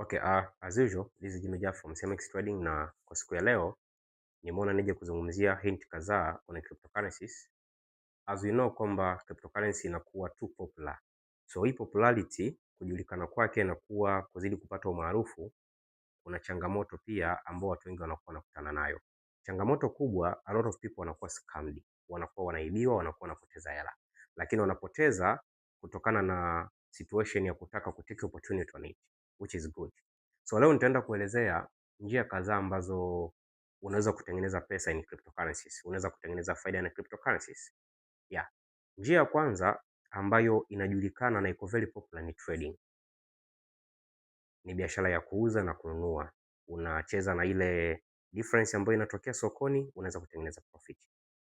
Okay, as usual, this is Jimmy Jaf from CMX Trading, na kwa siku ya leo nimeona nije kuzungumzia hint kadhaa kwenye cryptocurrencies. As we know kwamba cryptocurrency inakuwa too popular. So hii popularity, kujulikana kwake na kuwa kuzidi kupata umaarufu, kuna changamoto pia ambao watu wengi wanakuwa wanakutana nayo. Changamoto kubwa, a lot of people wanakuwa scammed. Wanakuwa wanaibiwa, wanakuwa wanapoteza hela. Lakini wanapoteza kutokana na situation ya kutaka kutake opportunity on it, which is good. So leo nitaenda kuelezea njia kadhaa ambazo unaweza kutengeneza pesa in cryptocurrencies. Unaweza kutengeneza faida na cryptocurrencies. Yeah. Njia ya kwanza ambayo inajulikana na iko very popular ni trading. Ni biashara ya kuuza na kununua. Unacheza na ile difference ambayo inatokea sokoni, unaweza kutengeneza profit.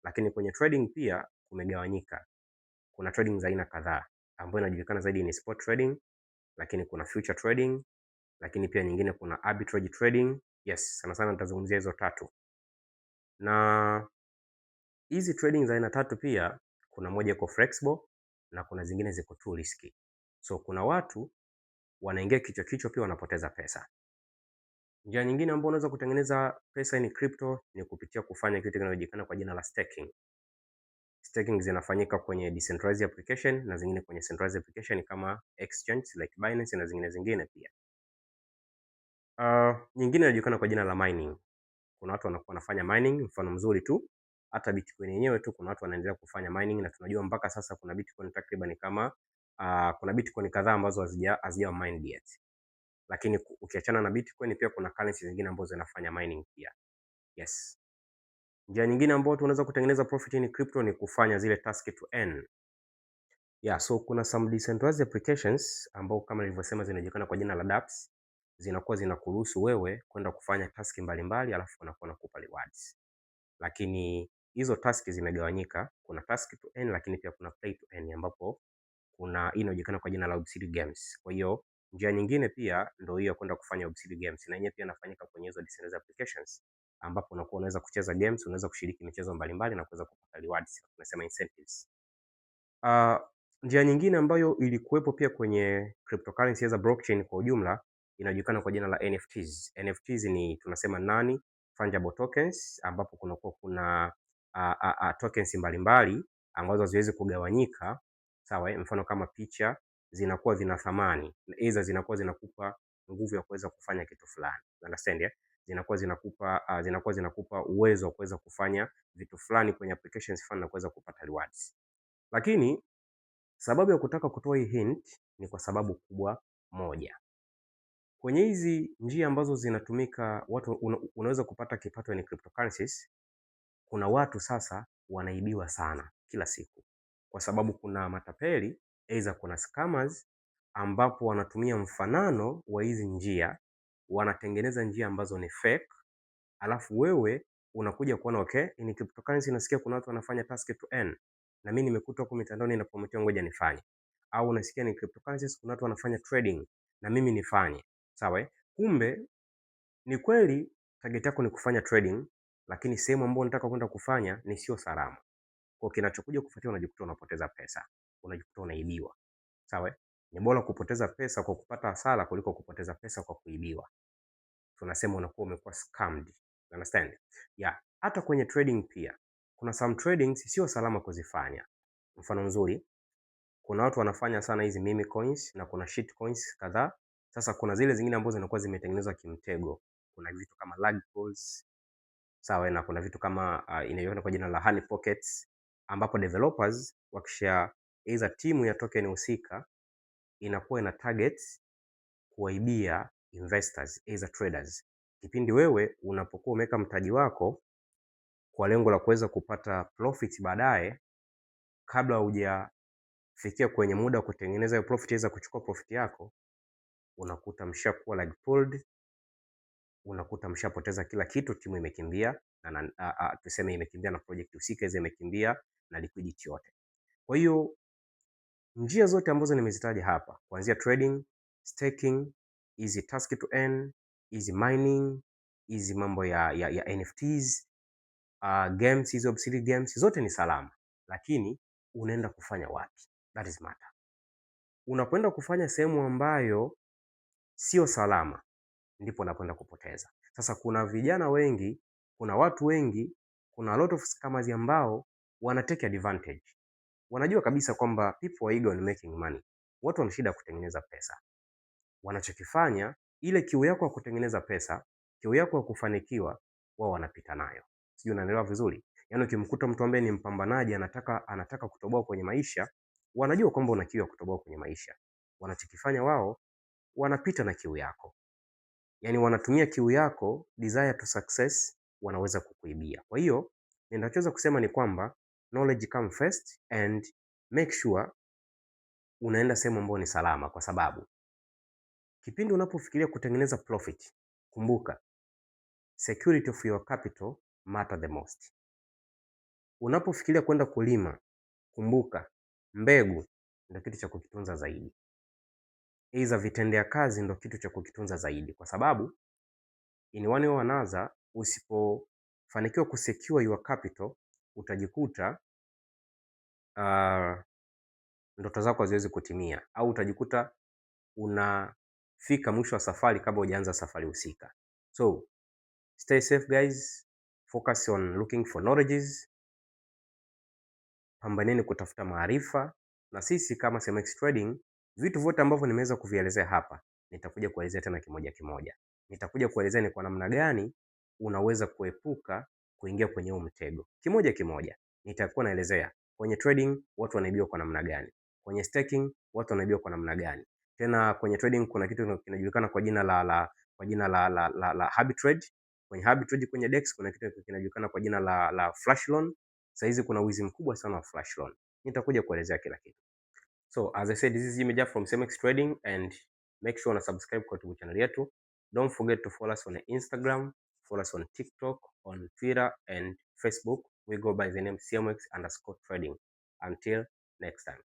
Lakini kwenye trading pia kumegawanyika. Kuna trading za aina kadhaa ambayo inajulikana zaidi ni spot trading, lakini kuna future trading, lakini pia nyingine kuna arbitrage trading. Yes, sana sana nitazungumzia hizo tatu. Na hizi trading za aina tatu pia kuna moja iko flexible na kuna zingine ziko too risky. So kuna watu wanaingia kichwa pia wanapoteza pesa. Njia nyingine ambayo unaweza kutengeneza pesa in crypto ni kupitia kufanya kitu kinachojulikana kwa jina la staking. Staking zinafanyika kwenye decentralized application na zingine kwenye centralized application kama exchange like Binance na zingine pia. Nyingine inajulikana kwa jina la mining. Kuna watu wanakuwa wanafanya mining, mfano mzuri tu hata Bitcoin yenyewe tu kuna watu wanaendelea kufanya mining, na tunajua mpaka sasa kuna Bitcoin takriban kama kuna Bitcoin kadhaa ambazo hazijawa mined yet. Lakini ukiachana na Bitcoin pia kuna currency zingine ambazo zinafanya mining pia. Yes. Njia nyingine ambayo tunaweza kutengeneza profit in crypto ni kufanya zile task to earn. Yeah, so kuna some decentralized applications ambao kama nilivyosema zinajulikana kwa jina la dApps, zinakuwa zinakuruhusu wewe kwenda kufanya task mbalimbali alafu wanakuwa nakupa rewards. Lakini hizo task zimegawanyika, kuna task to earn lakini pia kuna play to earn, ambapo kuna hii inajulikana kwa jina la Obsidian Games. Kwa hiyo njia nyingine pia ndio hiyo kwenda kufanya Obsidian Games, na yenyewe pia inafanyika kwenye hizo decentralized applications, ambapo unakuwa unaweza kucheza games, unaweza kushiriki michezo mbalimbali na kuweza kupata rewards, tunasema incentives. Njia nyingine ambayo ilikuwepo pia kwenye cryptocurrency za blockchain kwa ujumla inajulikana kwa jina la NFTs. NFTs ni tunasema non fungible tokens, ambapo kunakuwa kuna tokens mbalimbali ambazo haziwezi kugawanyika. Sawa, mfano kama picha zinakuwa zina thamani, aidha zinakuwa zinakupa nguvu ya kuweza kufanya kitu fulani. Understand, yeah? Zinakuwa zinakupa uwezo wa kuweza kufanya vitu fulani kwenye applications fulani na kuweza kupata rewards. Lakini sababu ya kutaka kutoa hii hint ni kwa sababu kubwa moja. Kwenye hizi njia ambazo zinatumika watu unaweza kupata kipato ni cryptocurrencies, kuna watu sasa wanaibiwa sana kila siku. Kwa sababu kuna matapeli, aidha kuna scammers ambapo wanatumia mfanano wa hizi njia, wanatengeneza njia ambazo ni fake, alafu wewe unakuja kuona okay, ni cryptocurrency nasikia kuna watu wanafanya task to earn, na mimi nimekuta huko mitandaoni na promote ngoja nifanye. Au unasikia ni cryptocurrencies kuna watu wanafanya trading na mimi nifanye. Sawa? Kumbe ni kweli target yako ni kufanya trading, lakini sehemu ambayo unataka kwenda kufanya ni sio salama. Kwa kinachokuja kufuatia unajikuta unapoteza pesa. Unajikuta unaibiwa. Sawa? Ni bora kupoteza pesa kwa kupata hasara kuliko kupoteza pesa kwa kuibiwa. Tunasema unakuwa umekuwa scammed. Understand? Yeah, hata kwenye trading pia kuna some tradings sio salama kuzifanya. Mfano mzuri, kuna watu wanafanya sana hizi meme coins na kuna shit coins kadhaa. Sasa kuna zile zingine ambazo zinakuwa zimetengenezwa kimtego. Kuna vitu kama lag pulls, sawa, na kuna vitu kama inayoitwa kwa jina la honey pockets, ambapo developers wakisha either timu ya token husika inakuwa ina target kuwaibia investors either traders. Kipindi wewe unapokuwa umeweka mtaji wako kwa lengo la kuweza kupata profit baadaye, kabla hujafikia kwenye muda wa kutengeneza hiyo profit, iweza kuchukua profit yako, unakuta mshakuwa lag pulled, unakuta mshapoteza kila kitu, timu imekimbia na tuseme imekimbia na project husika hizo imekimbia na liquidity yote. Kwa hiyo njia zote ambazo nimezitaja hapa, kuanzia trading, staking, easy task to earn, easy mining, easy mambo ya NFTs, games, hizo Obsidian Games, zote ni salama, lakini unaenda kufanya wapi? That is matter. Unapoenda kufanya sehemu ambayo sio salama, ndipo unakwenda kupoteza. Sasa kuna vijana wengi, kuna watu wengi, kuna a lot of scammers ambao wana take advantage. Wanajua kabisa kwamba people are eager on making money. Watu wana shida kutengeneza pesa. Wanachokifanya, ile kiu yako ya kutengeneza pesa, kiu yako ya kufanikiwa, wao wanapita nayo. Sijui unaelewa vizuri? Yaani ukimkuta mtu ambaye ni mpambanaji anataka kutoboa kwenye maisha, wanajua kwamba una kiu ya kutoboa kwenye maisha. Wanachokifanya wao, wanapita na kiu yako. Yaani wanatumia kiu yako, desire to success, wanaweza kukuibia. Kwa hiyo, ninachoweza kusema ni kwamba knowledge come first and make sure unaenda sehemu ambayo ni salama, kwa sababu kipindi unapofikiria kutengeneza profit, kumbuka security of your capital matter the most. Unapofikiria kwenda kulima, kumbuka mbegu ndio kitu cha kukitunza zaidi. Aidha vitendea kazi ndio kitu cha kukitunza zaidi, kwa sababu in one way or another, usipofanikiwa kusecure your capital, utajikuta ndoto zako haziwezi kutimia, au utajikuta unafika mwisho wa safari kabla hujaanza safari husika. So stay safe guys, focus on looking for knowledges, pambaneni kutafuta maarifa, na sisi kama CMX Trading, vitu vyote ambavyo nimeweza kuvielezea hapa, nitakuja kuelezea tena kimoja kimoja. Nitakuja kuelezea ni kwa namna gani unaweza kuepuka kuingia kwenye huo mtego. Kimoja kimoja, nitakuwa naelezea kwenye trading watu wanaibiwa kwa namna gani, kwenye staking watu wanaibiwa kwa namna gani. Tena kwenye trading kuna kitu kinajulikana kwa jina la arbitrage. Kwenye arbitrage kwenye DEX kuna kitu kinajulikana kwa jina la flash loan. Sasa hizi kuna wizi mkubwa sana wa flash loan. Nitakuja kuelezea kila kitu. So as I said, this is Jimmy Jaf from CMX Trading, and make sure una subscribe kwa YouTube channel yetu. Don't forget to follow us on Instagram, follow us on TikTok, on Twitter and Facebook. We go by the name CMX_trading. Until next time.